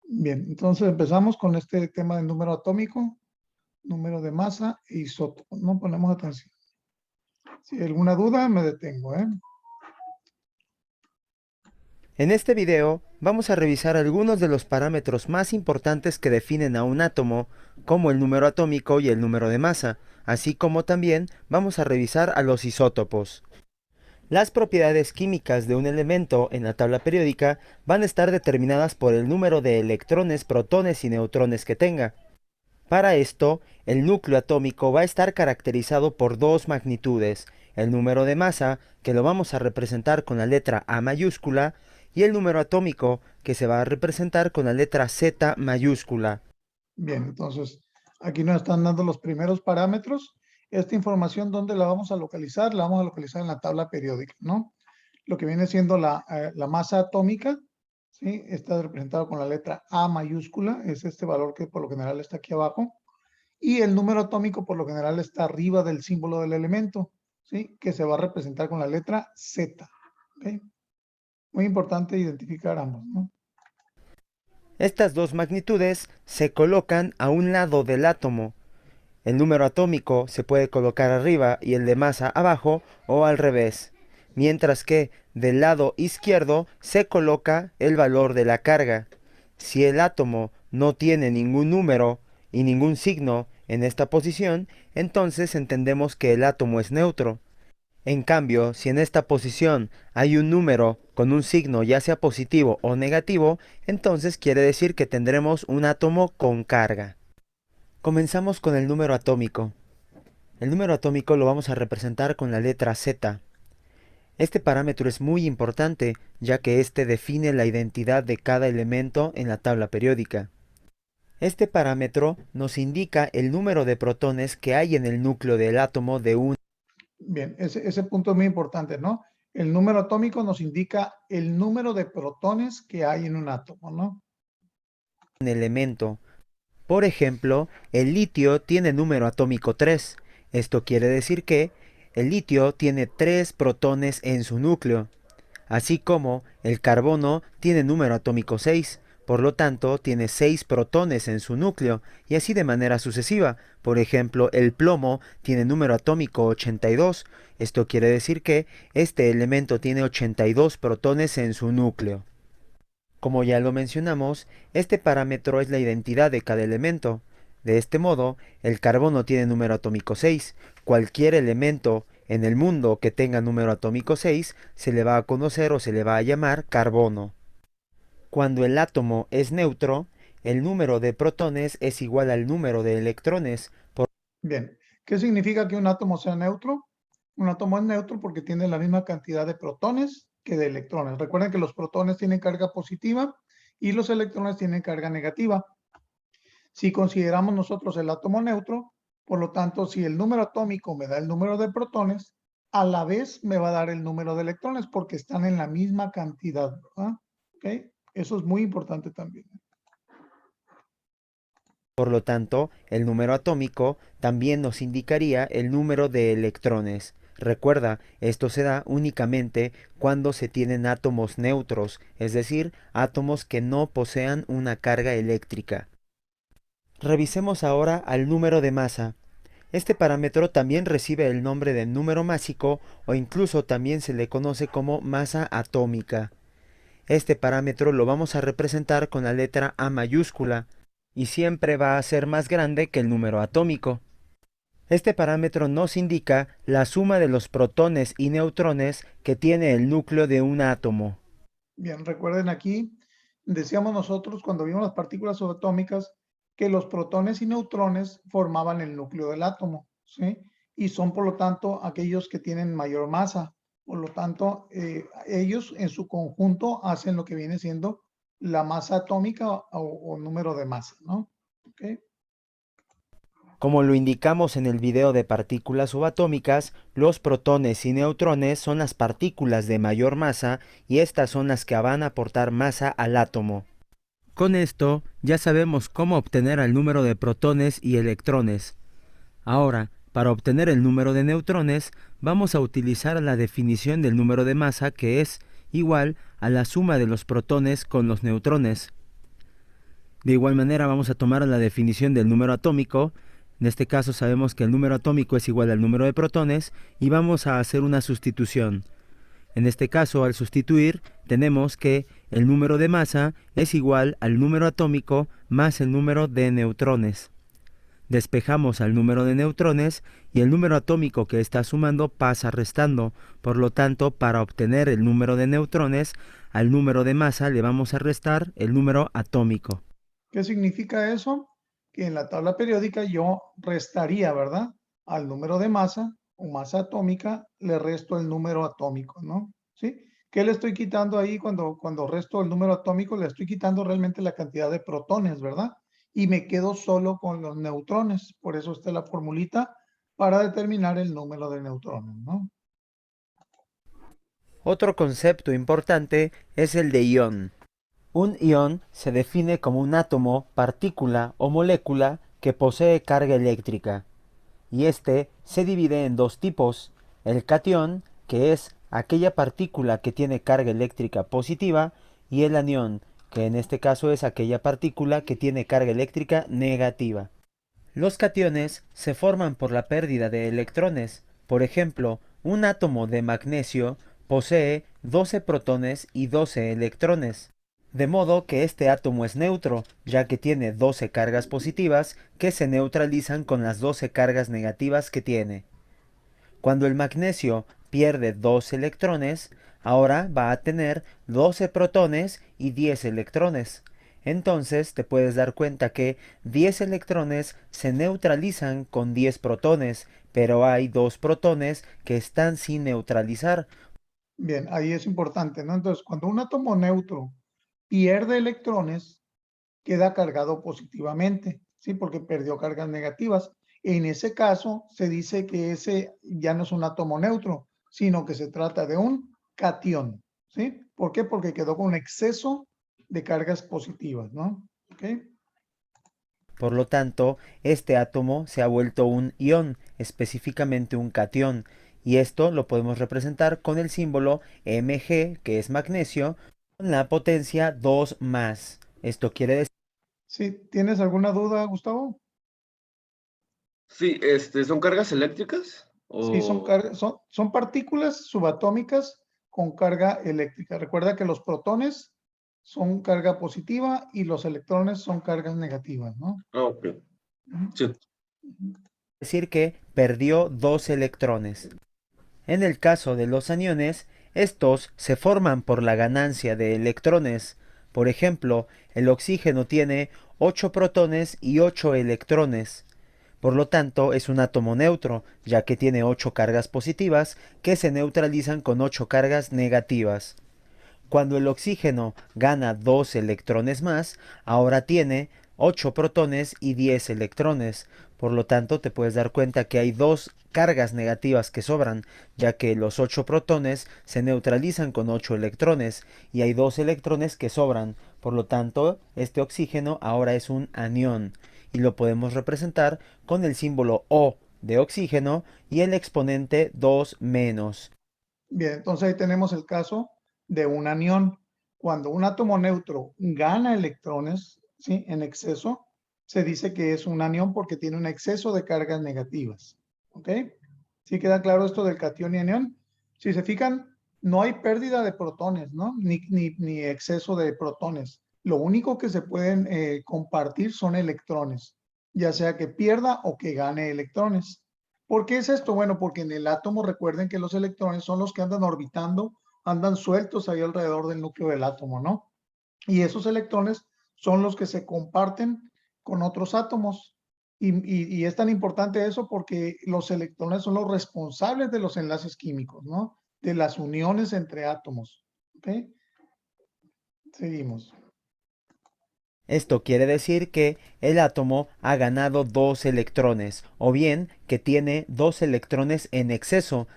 Bien, entonces empezamos con este tema del número atómico, número de masa e isótopo. No ponemos atención. Si hay alguna duda, me detengo, ¿eh? En este video vamos a revisar algunos de los parámetros más importantes que definen a un átomo, como el número atómico y el número de masa, así como también vamos a revisar a los isótopos. Las propiedades químicas de un elemento en la tabla periódica van a estar determinadas por el número de electrones, protones y neutrones que tenga. Para esto, el núcleo atómico va a estar caracterizado por dos magnitudes, el número de masa, que lo vamos a representar con la letra A mayúscula, y el número atómico, que se va a representar con la letra Z mayúscula. Bien, entonces aquí nos están dando los primeros parámetros. Esta información, ¿dónde la vamos a localizar? La vamos a localizar en la tabla periódica, ¿no? Lo que viene siendo la masa atómica, ¿sí? Está representado con la letra A mayúscula, es este valor que por lo general está aquí abajo. Y el número atómico por lo general está arriba del símbolo del elemento, ¿sí? Que se va a representar con la letra Z. ¿Okay? Muy importante identificar ambos, ¿no? Estas dos magnitudes se colocan a un lado del átomo. El número atómico se puede colocar arriba y el de masa abajo o al revés, mientras que del lado izquierdo se coloca el valor de la carga. Si el átomo no tiene ningún número y ningún signo en esta posición, entonces entendemos que el átomo es neutro. En cambio, si en esta posición hay un número con un signo ya sea positivo o negativo, entonces quiere decir que tendremos un átomo con carga. Comenzamos con el número atómico. El número atómico lo vamos a representar con la letra Z. Este parámetro es muy importante, ya que este define la identidad de cada elemento en la tabla periódica. Este parámetro nos indica el número de protones que hay en el núcleo del átomo de un... Bien, ese punto es muy importante, ¿no? El número atómico nos indica el número de protones que hay en un átomo, ¿no? elemento. Por ejemplo, el litio tiene número atómico 3. Esto quiere decir que el litio tiene 3 protones en su núcleo, así como el carbono tiene número atómico 6, por lo tanto tiene 6 protones en su núcleo, y así de manera sucesiva. Por ejemplo, el plomo tiene número atómico 82, esto quiere decir que este elemento tiene 82 protones en su núcleo. Como ya lo mencionamos, este parámetro es la identidad de cada elemento. De este modo, el carbono tiene número atómico 6. Cualquier elemento en el mundo que tenga número atómico 6 se le va a conocer o se le va a llamar carbono. Cuando el átomo es neutro, el número de protones es igual al número de electrones. Bien, ¿qué significa que un átomo sea neutro? Un átomo es neutro porque tiene la misma cantidad de protones que de electrones. Recuerden que los protones tienen carga positiva y los electrones tienen carga negativa. Si consideramos nosotros el átomo neutro, por lo tanto, si el número atómico me da el número de protones, a la vez me va a dar el número de electrones porque están en la misma cantidad, ¿verdad? ¿Okay? Eso es muy importante también. Por lo tanto, el número atómico también nos indicaría el número de electrones. Recuerda, esto se da únicamente cuando se tienen átomos neutros, es decir, átomos que no posean una carga eléctrica. Revisemos ahora al número de masa. Este parámetro también recibe el nombre de número másico o incluso también se le conoce como masa atómica. Este parámetro lo vamos a representar con la letra A mayúscula y siempre va a ser más grande que el número atómico. Este parámetro nos indica la suma de los protones y neutrones que tiene el núcleo de un átomo. Bien, recuerden aquí, decíamos nosotros cuando vimos las partículas subatómicas que los protones y neutrones formaban el núcleo del átomo, ¿sí? Y son por lo tanto aquellos que tienen mayor masa. Por lo tanto, ellos en su conjunto hacen lo que viene siendo la masa atómica o número de masa, ¿no? ¿Okay? Como lo indicamos en el video de partículas subatómicas, los protones y neutrones son las partículas de mayor masa y estas son las que van a aportar masa al átomo. Con esto ya sabemos cómo obtener el número de protones y electrones. Ahora, para obtener el número de neutrones, vamos a utilizar la definición del número de masa que es igual a la suma de los protones con los neutrones. De igual manera vamos a tomar la definición del número atómico. En este caso sabemos que el número atómico es igual al número de protones y vamos a hacer una sustitución. En este caso, al sustituir, tenemos que el número de masa es igual al número atómico más el número de neutrones. Despejamos al número de neutrones y el número atómico que está sumando pasa restando. Por lo tanto, para obtener el número de neutrones, al número de masa le vamos a restar el número atómico. ¿Qué significa eso? Que en la tabla periódica yo restaría, ¿verdad? Al número de masa o masa atómica, le resto el número atómico, ¿no? ¿Sí? ¿Qué le estoy quitando ahí cuando resto el número atómico? Le estoy quitando realmente la cantidad de protones, ¿verdad? Y me quedo solo con los neutrones. Por eso está la formulita para determinar el número de neutrones, ¿no? Otro concepto importante es el de ión. Un ión se define como un átomo, partícula o molécula que posee carga eléctrica, y este se divide en dos tipos: el catión, que es aquella partícula que tiene carga eléctrica positiva, y el anión, que en este caso es aquella partícula que tiene carga eléctrica negativa. Los cationes se forman por la pérdida de electrones. Por ejemplo, un átomo de magnesio posee 12 protones y 12 electrones. De modo que este átomo es neutro, ya que tiene 12 cargas positivas que se neutralizan con las 12 cargas negativas que tiene. Cuando el magnesio pierde 2 electrones, ahora va a tener 12 protones y 10 electrones. Entonces te puedes dar cuenta que 10 electrones se neutralizan con 10 protones, pero hay 2 protones que están sin neutralizar. Bien, ahí es importante, ¿no? Entonces, cuando un átomo neutro pierde electrones, queda cargado positivamente, ¿sí? Porque perdió cargas negativas. En ese caso, se dice que ese ya no es un átomo neutro, sino que se trata de un catión, ¿sí? ¿Por qué? Porque quedó con un exceso de cargas positivas, ¿no? ¿Ok? Por lo tanto, este átomo se ha vuelto un ión, específicamente un catión, y esto lo podemos representar con el símbolo Mg, que es magnesio, con la potencia 2 más. Esto quiere decir... ¿Sí? ¿Tienes alguna duda, Gustavo? Sí, ¿son cargas eléctricas? Sí, O... son partículas subatómicas con carga eléctrica. Recuerda que los protones son carga positiva y los electrones son cargas negativas, ¿no? Ah, ok. Ujú. Sí. decir que perdió 2 electrones. En el caso de los aniones, estos se forman por la ganancia de electrones. Por ejemplo, el oxígeno tiene 8 protones y 8 electrones. Por lo tanto, es un átomo neutro, ya que tiene 8 cargas positivas que se neutralizan con 8 cargas negativas. Cuando el oxígeno gana 2 electrones más, ahora tiene 8 protones y 10 electrones. Por lo tanto, te puedes dar cuenta que hay 2 cargas negativas que sobran, ya que los 8 protones se neutralizan con 8 electrones y hay 2 electrones que sobran. Por lo tanto, este oxígeno ahora es un anión y lo podemos representar con el símbolo O de oxígeno y el exponente 2 menos. Bien, entonces ahí tenemos el caso de un anión. Cuando un átomo neutro gana electrones, ¿sí? En exceso, se dice que es un anión porque tiene un exceso de cargas negativas. ¿Ok? ¿Sí queda claro esto del catión y anión? Si se fijan, no hay pérdida de protones, ¿no? Ni exceso de protones. Lo único que se pueden compartir son electrones, ya sea que pierda o que gane electrones. ¿Por qué es esto? Bueno, porque en el átomo recuerden que los electrones son los que andan orbitando, andan sueltos ahí alrededor del núcleo del átomo, ¿no? Y esos electrones son los que se comparten con otros átomos. Y es tan importante eso porque los electrones son los responsables de los enlaces químicos, ¿no? De las uniones entre átomos. ¿Ok? Seguimos. Esto quiere decir que el átomo ha ganado 2 electrones, o bien que tiene 2 electrones en exceso,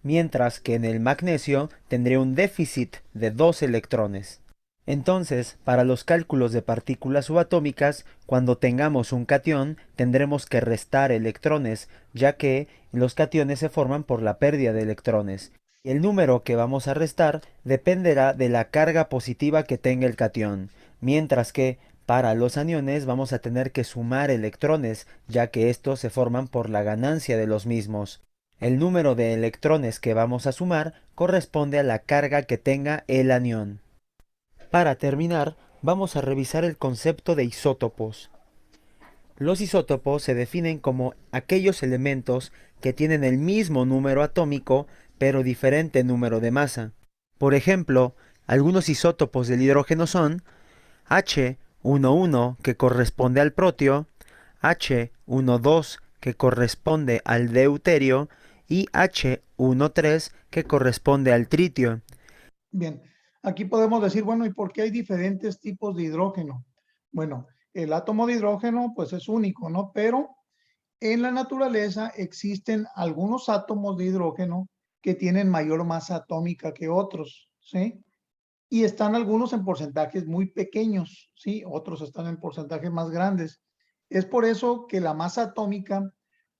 mientras que en el magnesio tendría un déficit de 2 electrones. Entonces, para los cálculos de partículas subatómicas, cuando tengamos un catión, tendremos que restar electrones, ya que los cationes se forman por la pérdida de electrones. Y el número que vamos a restar dependerá de la carga positiva que tenga el catión, mientras que para los aniones vamos a tener que sumar electrones, ya que estos se forman por la ganancia de los mismos. El número de electrones que vamos a sumar corresponde a la carga que tenga el anión. Para terminar, vamos a revisar el concepto de isótopos. Los isótopos se definen como aquellos elementos que tienen el mismo número atómico pero diferente número de masa. Por ejemplo, algunos isótopos del hidrógeno son H11 que corresponde al protio, H12 que corresponde al deuterio y H13 que corresponde al tritio. Bien, aquí podemos decir, bueno, ¿y por qué hay diferentes tipos de hidrógeno? Bueno, el átomo de hidrógeno pues es único, ¿no? Pero en la naturaleza existen algunos átomos de hidrógeno que tienen mayor masa atómica que otros, ¿sí? Y están algunos en porcentajes muy pequeños, ¿sí? Otros están en porcentajes más grandes. Es por eso que la masa atómica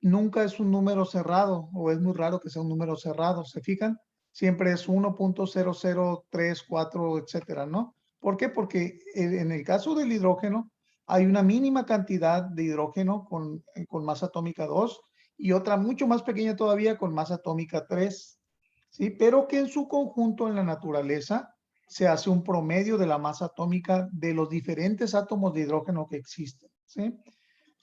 nunca es un número cerrado, o es muy raro que sea un número cerrado, ¿se fijan? Siempre es 1.0034, etcétera, ¿no? ¿Por qué? Porque en el caso del hidrógeno hay una mínima cantidad de hidrógeno con masa atómica 2 y otra mucho más pequeña todavía con masa atómica 3, ¿sí? Pero que en su conjunto en la naturaleza se hace un promedio de la masa atómica de los diferentes átomos de hidrógeno que existen, ¿sí?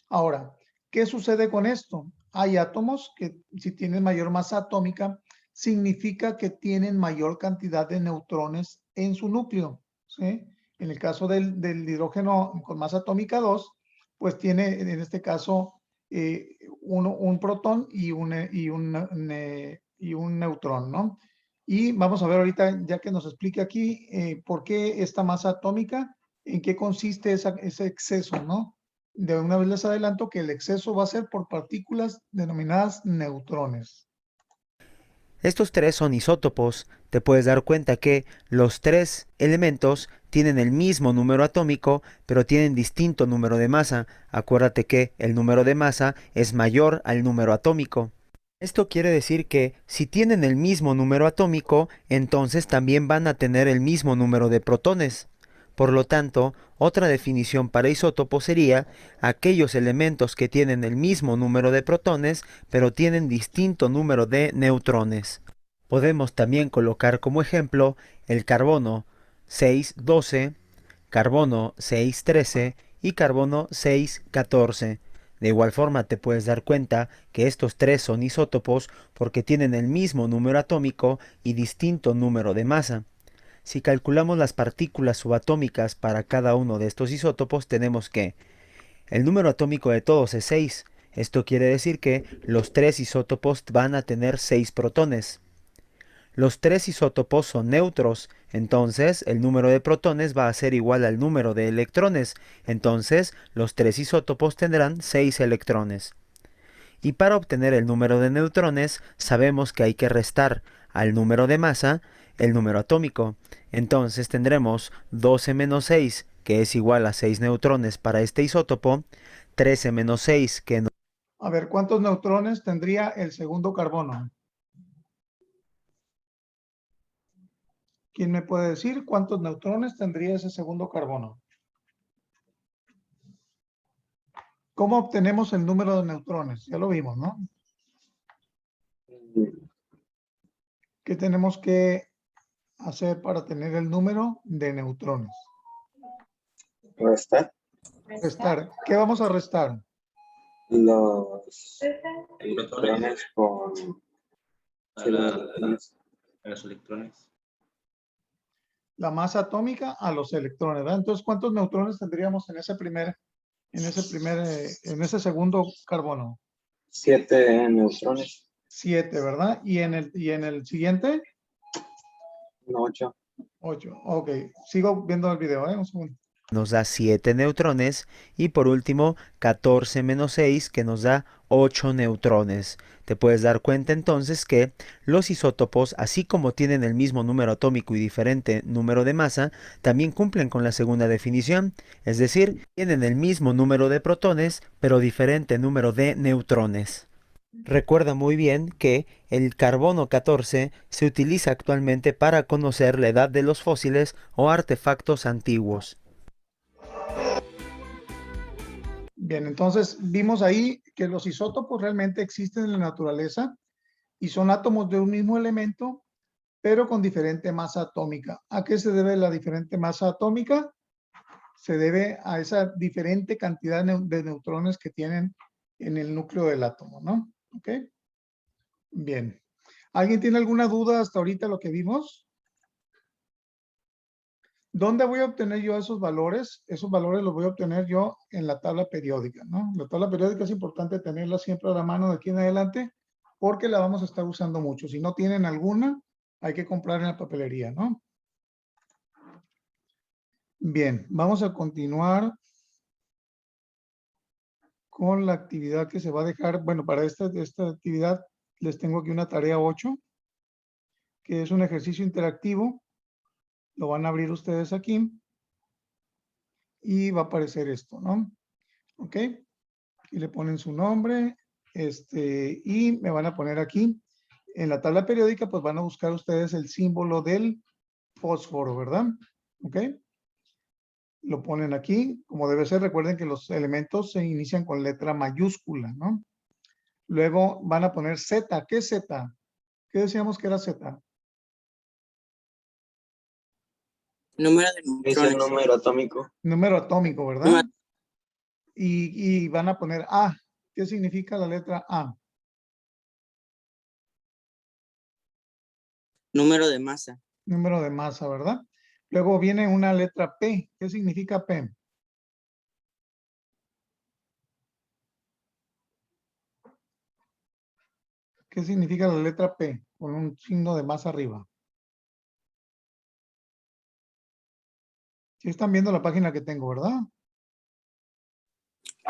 Ahora, ¿qué sucede con esto? Hay átomos que si tienen mayor masa atómica, significa que tienen mayor cantidad de neutrones en su núcleo, ¿sí? En el caso del hidrógeno con masa atómica 2, pues tiene en este caso un protón y un neutrón, ¿no? Y vamos a ver ahorita, ya que nos explique aquí, por qué esta masa atómica, en qué consiste ese exceso, ¿no? De una vez les adelanto que el exceso va a ser por partículas denominadas neutrones. Estos tres son isótopos. Te puedes dar cuenta que los tres elementos tienen el mismo número atómico, pero tienen distinto número de masa. Acuérdate que el número de masa es mayor al número atómico. Esto quiere decir que si tienen el mismo número atómico, entonces también van a tener el mismo número de protones. Por lo tanto, otra definición para isótopo sería aquellos elementos que tienen el mismo número de protones, pero tienen distinto número de neutrones. Podemos también colocar como ejemplo el carbono 612, carbono 613 y carbono 614. De igual forma te puedes dar cuenta que estos tres son isótopos porque tienen el mismo número atómico y distinto número de masa. Si calculamos las partículas subatómicas para cada uno de estos isótopos, tenemos que el número atómico de todos es 6. Esto quiere decir que los tres isótopos van a tener 6 protones. Los tres isótopos son neutros, entonces el número de protones va a ser igual al número de electrones, entonces los tres isótopos tendrán 6 electrones. Y para obtener el número de neutrones, sabemos que hay que restar al número de masa el número atómico. Entonces tendremos 12 menos 6, que es igual a 6 neutrones para este isótopo, 13 menos 6, que A ver, ¿cuántos neutrones tendría el segundo carbono? ¿Quién me puede decir cuántos neutrones tendría ese segundo carbono? ¿Cómo obtenemos el número de neutrones? Ya lo vimos, ¿no? ¿Qué tenemos que hacer para tener el número de neutrones? Restar Restar. ¿Qué vamos a restar? los Protones electrones con a, sí, los la- electrones. a los electrones. La masa atómica a los electrones, ¿verdad? Entonces, ¿cuántos neutrones tendríamos en ese segundo carbono? 7 neutrones, 7, ¿verdad? Y en el siguiente, 8. 8. Ok, sigo viendo el video, ¿eh? Un segundo. nos da 7 neutrones, y por último 14 menos 6, que nos da 8 neutrones. Te puedes dar cuenta entonces que los isótopos, así como tienen el mismo número atómico y diferente número de masa, también cumplen con la segunda definición, es decir, tienen el mismo número de protones, pero diferente número de neutrones. Recuerda muy bien que el carbono 14 se utiliza actualmente para conocer la edad de los fósiles o artefactos antiguos. Bien, entonces vimos ahí que los isótopos realmente existen en la naturaleza y son átomos de un mismo elemento, pero con diferente masa atómica. ¿A qué se debe la diferente masa atómica? Se debe a esa diferente cantidad de neutrones que tienen en el núcleo del átomo, ¿no? ¿Ok? Bien. ¿Alguien tiene alguna duda hasta ahorita lo que vimos? ¿Dónde voy a obtener yo esos valores? Esos valores los voy a obtener yo en la tabla periódica, ¿no? La tabla periódica es importante tenerla siempre a la mano de aquí en adelante porque la vamos a estar usando mucho. Si no tienen alguna, hay que comprar en la papelería, ¿no? Bien, vamos a continuar con la actividad que se va a dejar. Bueno, para esta actividad les tengo aquí una tarea 8, que es un ejercicio interactivo. Lo van a abrir ustedes aquí y va a aparecer esto, ¿no? ¿Ok? Y le ponen su nombre, y me van a poner aquí. En la tabla periódica, pues van a buscar ustedes el símbolo del fósforo, ¿verdad? ¿Ok? Lo ponen aquí, como debe ser. Recuerden que los elementos se inician con letra mayúscula, ¿no? Luego van a poner Z. ¿Qué es Z? ¿Qué decíamos que era Z? Número de Dice el neutrones. número atómico. Número atómico, ¿verdad? Número, Y van a poner A. ¿Qué significa la letra A? número de masa. Número de masa, ¿verdad? Luego viene una letra P. ¿Qué significa P? ¿Qué significa la letra P? Con un signo de más arriba. Si están viendo la página que tengo, ¿verdad?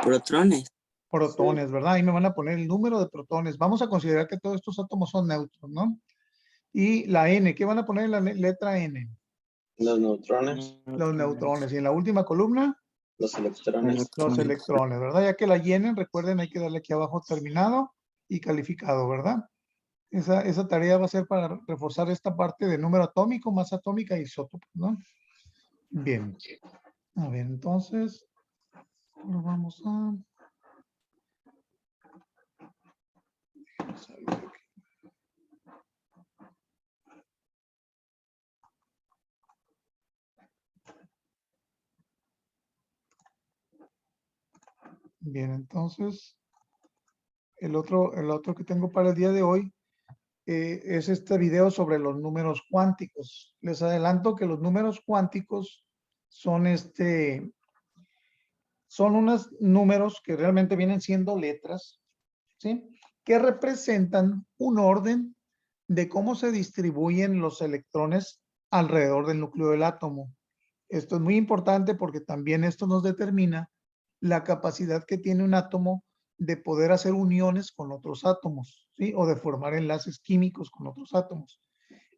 Protones. Protones, ¿verdad? Ahí me van a poner el número de protones. Vamos a considerar que todos estos átomos son neutros, ¿no? Y la N, ¿qué van a poner en la letra N? Los neutrones, Los neutrones. Y en la última columna, los electrones. los electrones, ¿verdad? Ya que la llenen, recuerden, hay que darle aquí abajo terminado y calificado, ¿verdad? Esa tarea va a ser para reforzar esta parte de número atómico, masa atómica e isótopos, ¿no? Bien. A ver, entonces, ahora vamos a... salir aquí. Bien, entonces, el otro que tengo para el día de hoy es este video sobre los números cuánticos. Les adelanto que los números cuánticos son son unos números que realmente vienen siendo letras, ¿sí? Que representan un orden de cómo se distribuyen los electrones alrededor del núcleo del átomo. Esto es muy importante porque también esto nos determina la capacidad que tiene un átomo de poder hacer uniones con otros átomos, ¿sí? O de formar enlaces químicos con otros átomos.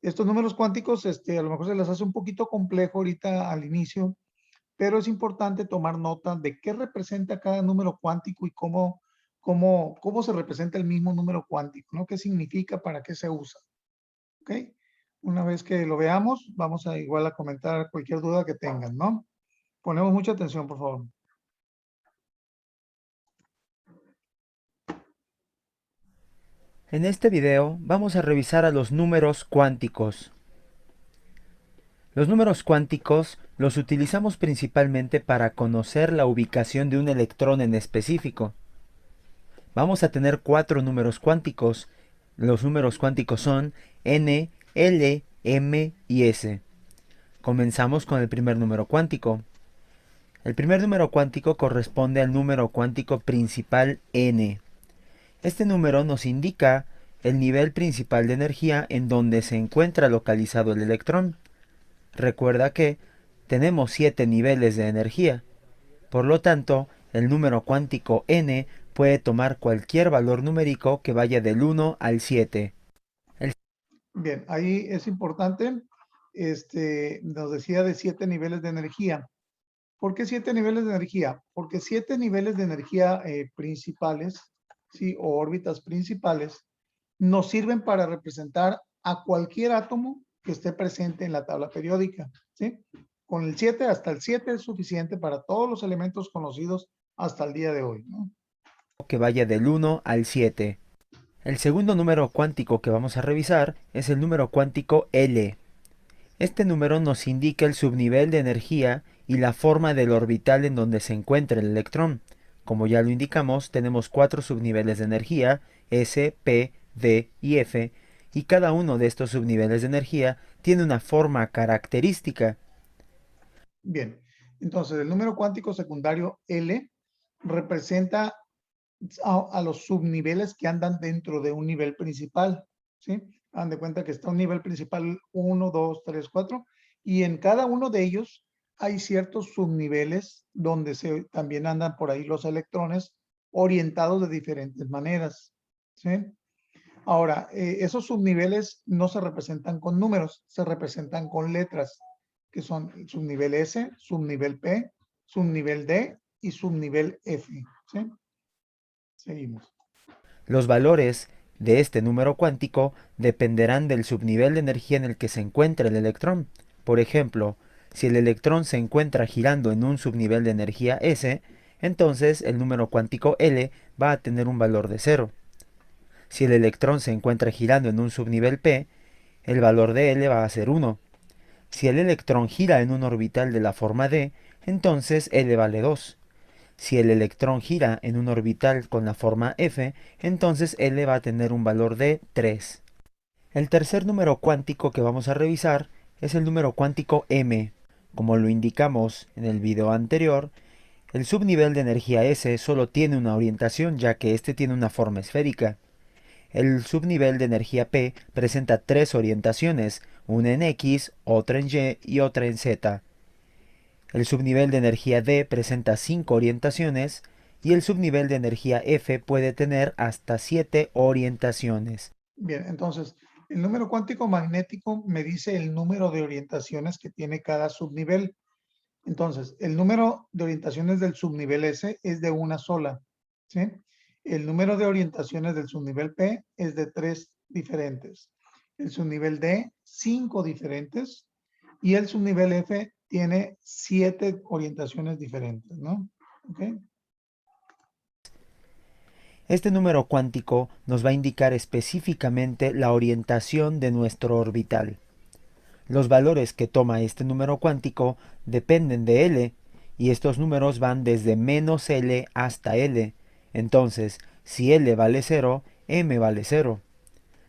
Estos números cuánticos, a lo mejor se les hace un poquito complejo ahorita al inicio, pero es importante tomar nota de qué representa cada número cuántico y cómo se representa el mismo número cuántico, ¿no? ¿Qué significa, para qué se usa? ¿Ok? Una vez que lo veamos, vamos a igual a comentar cualquier duda que tengan, ¿no? Ponemos mucha atención, por favor. En este video vamos a revisar a los números cuánticos. Los números cuánticos los utilizamos principalmente para conocer la ubicación de un electrón en específico. Vamos a tener 4 números cuánticos. Los números cuánticos son n, l, m y s. Comenzamos con el primer número cuántico. El primer número cuántico corresponde al número cuántico principal n. Este número nos indica el nivel principal de energía en donde se encuentra localizado el electrón. Recuerda que tenemos 7 niveles de energía. Por lo tanto, el número cuántico n puede tomar cualquier valor numérico que vaya del 1 al 7. Bien, ahí es importante, nos decía de 7 niveles de energía. ¿Por qué 7 niveles de energía? Porque 7 niveles de energía principales ¿sí? O órbitas principales, nos sirven para representar a cualquier átomo que esté presente en la tabla periódica, ¿sí? Con el 7, hasta el 7 es suficiente para todos los elementos conocidos hasta el día de hoy, ¿no? Que vaya del 1 al 7. El segundo número cuántico que vamos a revisar es el número cuántico L. Este número nos indica el subnivel de energía y la forma del orbital en donde se encuentra el electrón. Como ya lo indicamos, tenemos 4 subniveles de energía, S, P, D y F, y cada uno de estos subniveles de energía tiene una forma característica. Bien, entonces el número cuántico secundario L representa a los subniveles que andan dentro de un nivel principal, ¿sí? Hagan de cuenta que está un nivel principal 1, 2, 3, 4, y en cada uno de ellos hay ciertos subniveles donde también andan por ahí los electrones orientados de diferentes maneras, ¿sí? Ahora, esos subniveles no se representan con números, se representan con letras, que son el subnivel S, subnivel P, subnivel D y subnivel F, ¿sí? Seguimos. Los valores de este número cuántico dependerán del subnivel de energía en el que se encuentra el electrón. Por ejemplo, si el electrón se encuentra girando en un subnivel de energía S, entonces el número cuántico L va a tener un valor de 0. Si el electrón se encuentra girando en un subnivel P, el valor de L va a ser 1. Si el electrón gira en un orbital de la forma D, entonces L vale 2. Si el electrón gira en un orbital con la forma F, entonces L va a tener un valor de 3. El tercer número cuántico que vamos a revisar es el número cuántico M. Como lo indicamos en el video anterior, el subnivel de energía S solo tiene una orientación ya que este tiene una forma esférica. El subnivel de energía P presenta 3 orientaciones, una en X, otra en Y y otra en Z. El subnivel de energía D presenta 5 orientaciones y el subnivel de energía F puede tener hasta 7 orientaciones. Bien, entonces, el número cuántico magnético me dice el número de orientaciones que tiene cada subnivel. Entonces, el número de orientaciones del subnivel S es de una sola, ¿sí? El número de orientaciones del subnivel P es de 3 diferentes. El subnivel D, 5 diferentes. Y el subnivel F tiene 7 orientaciones diferentes, ¿no? ¿Ok? Este número cuántico nos va a indicar específicamente la orientación de nuestro orbital. Los valores que toma este número cuántico dependen de L, y estos números van desde menos L hasta L. Entonces, si L vale 0, M vale 0.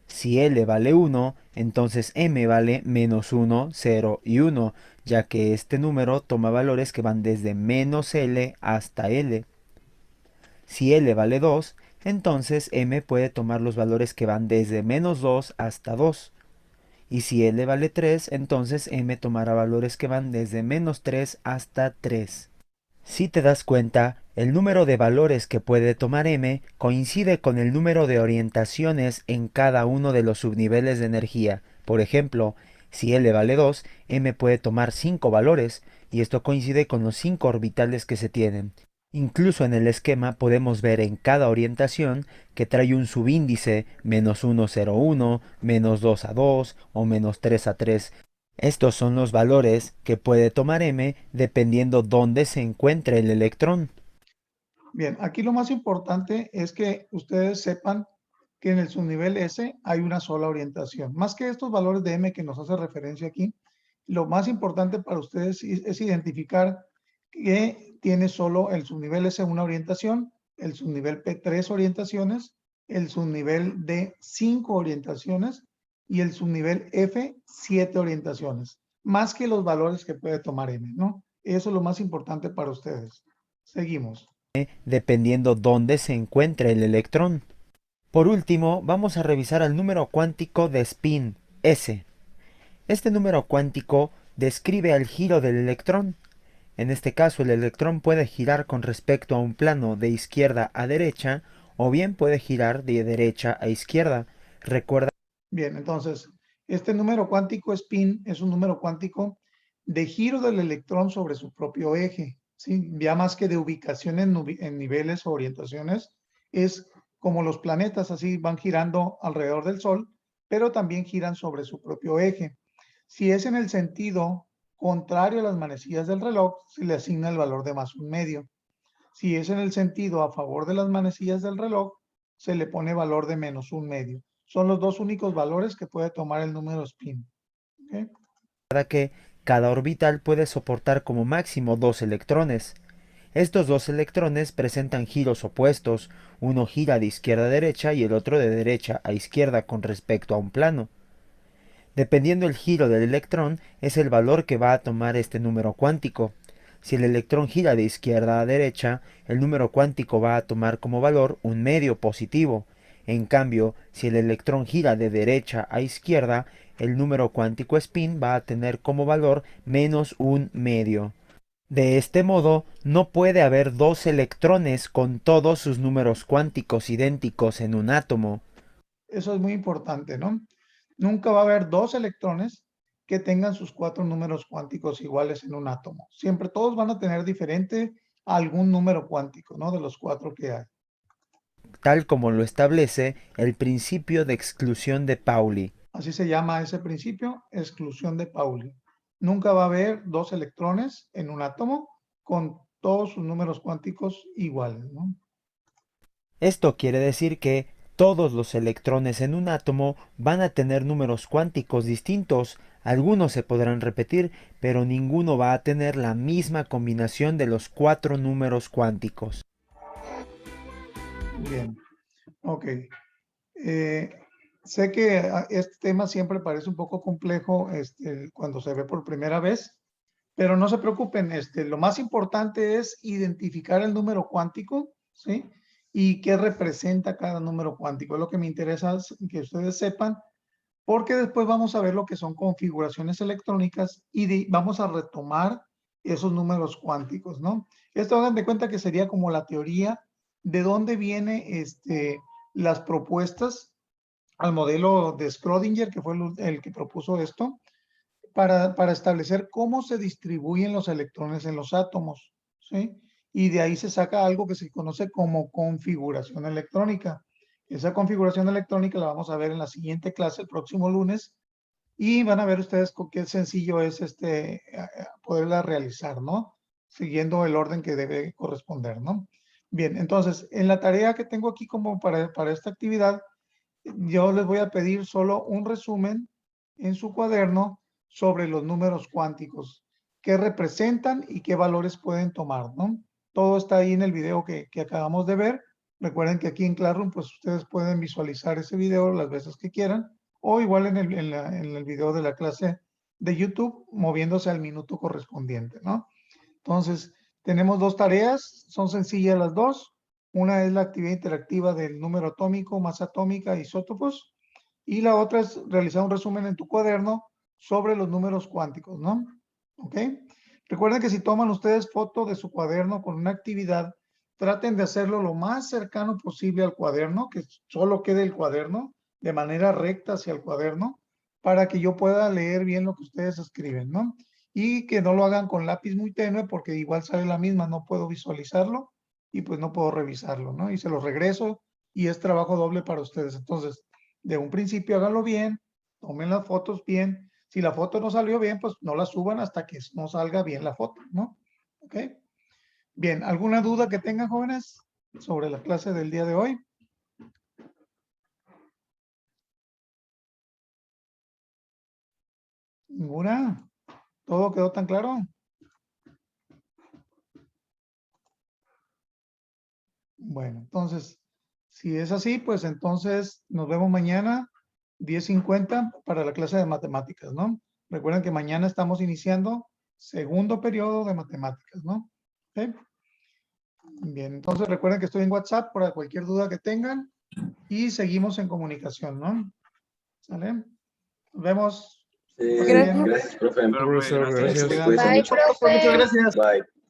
Si L vale 1, entonces M vale menos 1, 0 y 1, ya que este número toma valores que van desde menos L hasta L. Si L vale 2, entonces M puede tomar los valores que van desde menos 2 hasta 2. Y si L vale 3, entonces M tomará valores que van desde menos 3 hasta 3. Si te das cuenta, el número de valores que puede tomar M coincide con el número de orientaciones en cada uno de los subniveles de energía. Por ejemplo, si L vale 2, M puede tomar 5 valores, y esto coincide con los 5 orbitales que se tienen. Incluso en el esquema podemos ver en cada orientación que trae un subíndice menos 1, 0, 1, menos 2 a 2 o menos 3 a 3. Estos son los valores que puede tomar M dependiendo dónde se encuentre el electrón. Bien, aquí lo más importante es que ustedes sepan que en el subnivel S hay una sola orientación. Más que estos valores de M que nos hace referencia aquí, lo más importante para ustedes es identificar que tiene solo el subnivel S una orientación, el subnivel P 3 orientaciones, el subnivel D 5 orientaciones y el subnivel F 7 orientaciones, más que los valores que puede tomar M, ¿no? Eso es lo más importante para ustedes. Seguimos. Dependiendo dónde se encuentre el electrón. Por último, vamos a revisar el número cuántico de spin, S. Este número cuántico describe el giro del electrón. En este caso, el electrón puede girar con respecto a un plano de izquierda a derecha, o bien puede girar de derecha a izquierda. Recuerda. Bien, entonces, este número cuántico spin es un número cuántico de giro del electrón sobre su propio eje, ¿sí? Ya más que de ubicación en niveles o orientaciones, es como los planetas, así van girando alrededor del Sol, pero también giran sobre su propio eje. Si es en el sentido contrario a las manecillas del reloj, se le asigna el valor de +1/2. Si es en el sentido a favor de las manecillas del reloj, se le pone valor de -1/2. Son los dos únicos valores que puede tomar el número spin. ¿Okay? Que cada orbital puede soportar como máximo 2 electrones. Estos 2 electrones presentan giros opuestos, uno gira de izquierda a derecha y el otro de derecha a izquierda con respecto a un plano. Dependiendo el giro del electrón, es el valor que va a tomar este número cuántico. Si el electrón gira de izquierda a derecha, el número cuántico va a tomar como valor 1/2 positivo. En cambio, si el electrón gira de derecha a izquierda, el número cuántico spin va a tener como valor -1/2. De este modo, no puede haber 2 electrones con todos sus números cuánticos idénticos en un átomo. Eso es muy importante, ¿no? Nunca va a haber 2 electrones que tengan sus 4 números cuánticos iguales en un átomo. Siempre todos van a tener diferente algún número cuántico, ¿no? De los 4 que hay. Tal como lo establece el principio de exclusión de Pauli. Así se llama ese principio, exclusión de Pauli. Nunca va a haber 2 electrones en un átomo con todos sus números cuánticos iguales, ¿no? Esto quiere decir que todos los electrones en un átomo van a tener números cuánticos distintos. Algunos se podrán repetir, pero ninguno va a tener la misma combinación de los 4 números cuánticos. Bien, ok. Sé que este tema siempre parece un poco complejo cuando se ve por primera vez, pero no se preocupen, lo más importante es identificar el número cuántico, ¿sí? Y qué representa cada número cuántico. Es lo que me interesa que ustedes sepan, porque después vamos a ver lo que son configuraciones electrónicas y vamos a retomar esos números cuánticos, ¿no? Esto hagan de cuenta que sería como la teoría de dónde viene las propuestas al modelo de Schrödinger, que fue el que propuso esto, para establecer cómo se distribuyen los electrones en los átomos, ¿sí? Y de ahí se saca algo que se conoce como configuración electrónica. Esa configuración electrónica la vamos a ver en la siguiente clase, el próximo lunes, y van a ver ustedes qué sencillo es poderla realizar, ¿no? Siguiendo el orden que debe corresponder, ¿no? Bien, entonces, en la tarea que tengo aquí como para esta actividad, yo les voy a pedir solo un resumen en su cuaderno sobre los números cuánticos, qué representan y qué valores pueden tomar, ¿no? Todo está ahí en el video que acabamos de ver. Recuerden que aquí en Classroom, pues ustedes pueden visualizar ese video las veces que quieran, o igual en el video de la clase de YouTube, moviéndose al minuto correspondiente, ¿no? Entonces, tenemos 2 tareas, son sencillas las dos. Una es la actividad interactiva del número atómico, masa atómica, isótopos. Y la otra es realizar un resumen en tu cuaderno sobre los números cuánticos, ¿no? ¿Ok? Recuerden que si toman ustedes foto de su cuaderno con una actividad, traten de hacerlo lo más cercano posible al cuaderno, que solo quede el cuaderno de manera recta hacia el cuaderno, para que yo pueda leer bien lo que ustedes escriben, ¿no? Y que no lo hagan con lápiz muy tenue, porque igual sale la misma, no puedo visualizarlo y pues no puedo revisarlo, ¿no? Y se los regreso y es trabajo doble para ustedes. Entonces, de un principio háganlo bien, tomen las fotos bien. Si la foto no salió bien, pues no la suban hasta que no salga bien la foto, ¿no? ¿Ok? Bien, ¿alguna duda que tengan, jóvenes, sobre la clase del día de hoy? ¿Ninguna? ¿Todo quedó tan claro? Bueno, entonces, si es así, pues entonces nos vemos mañana 10:50 para la clase de matemáticas, ¿no? Recuerden que mañana estamos iniciando segundo periodo de matemáticas, ¿no? ¿Ok? Bien, entonces recuerden que estoy en WhatsApp para cualquier duda que tengan y seguimos en comunicación, ¿no? ¿Sale? Nos vemos. Sí, Pasen bien. gracias, profe. Profesor, Gracias. gracias. Cuídense Bye, mucho. profe. Muchas gracias. Bye.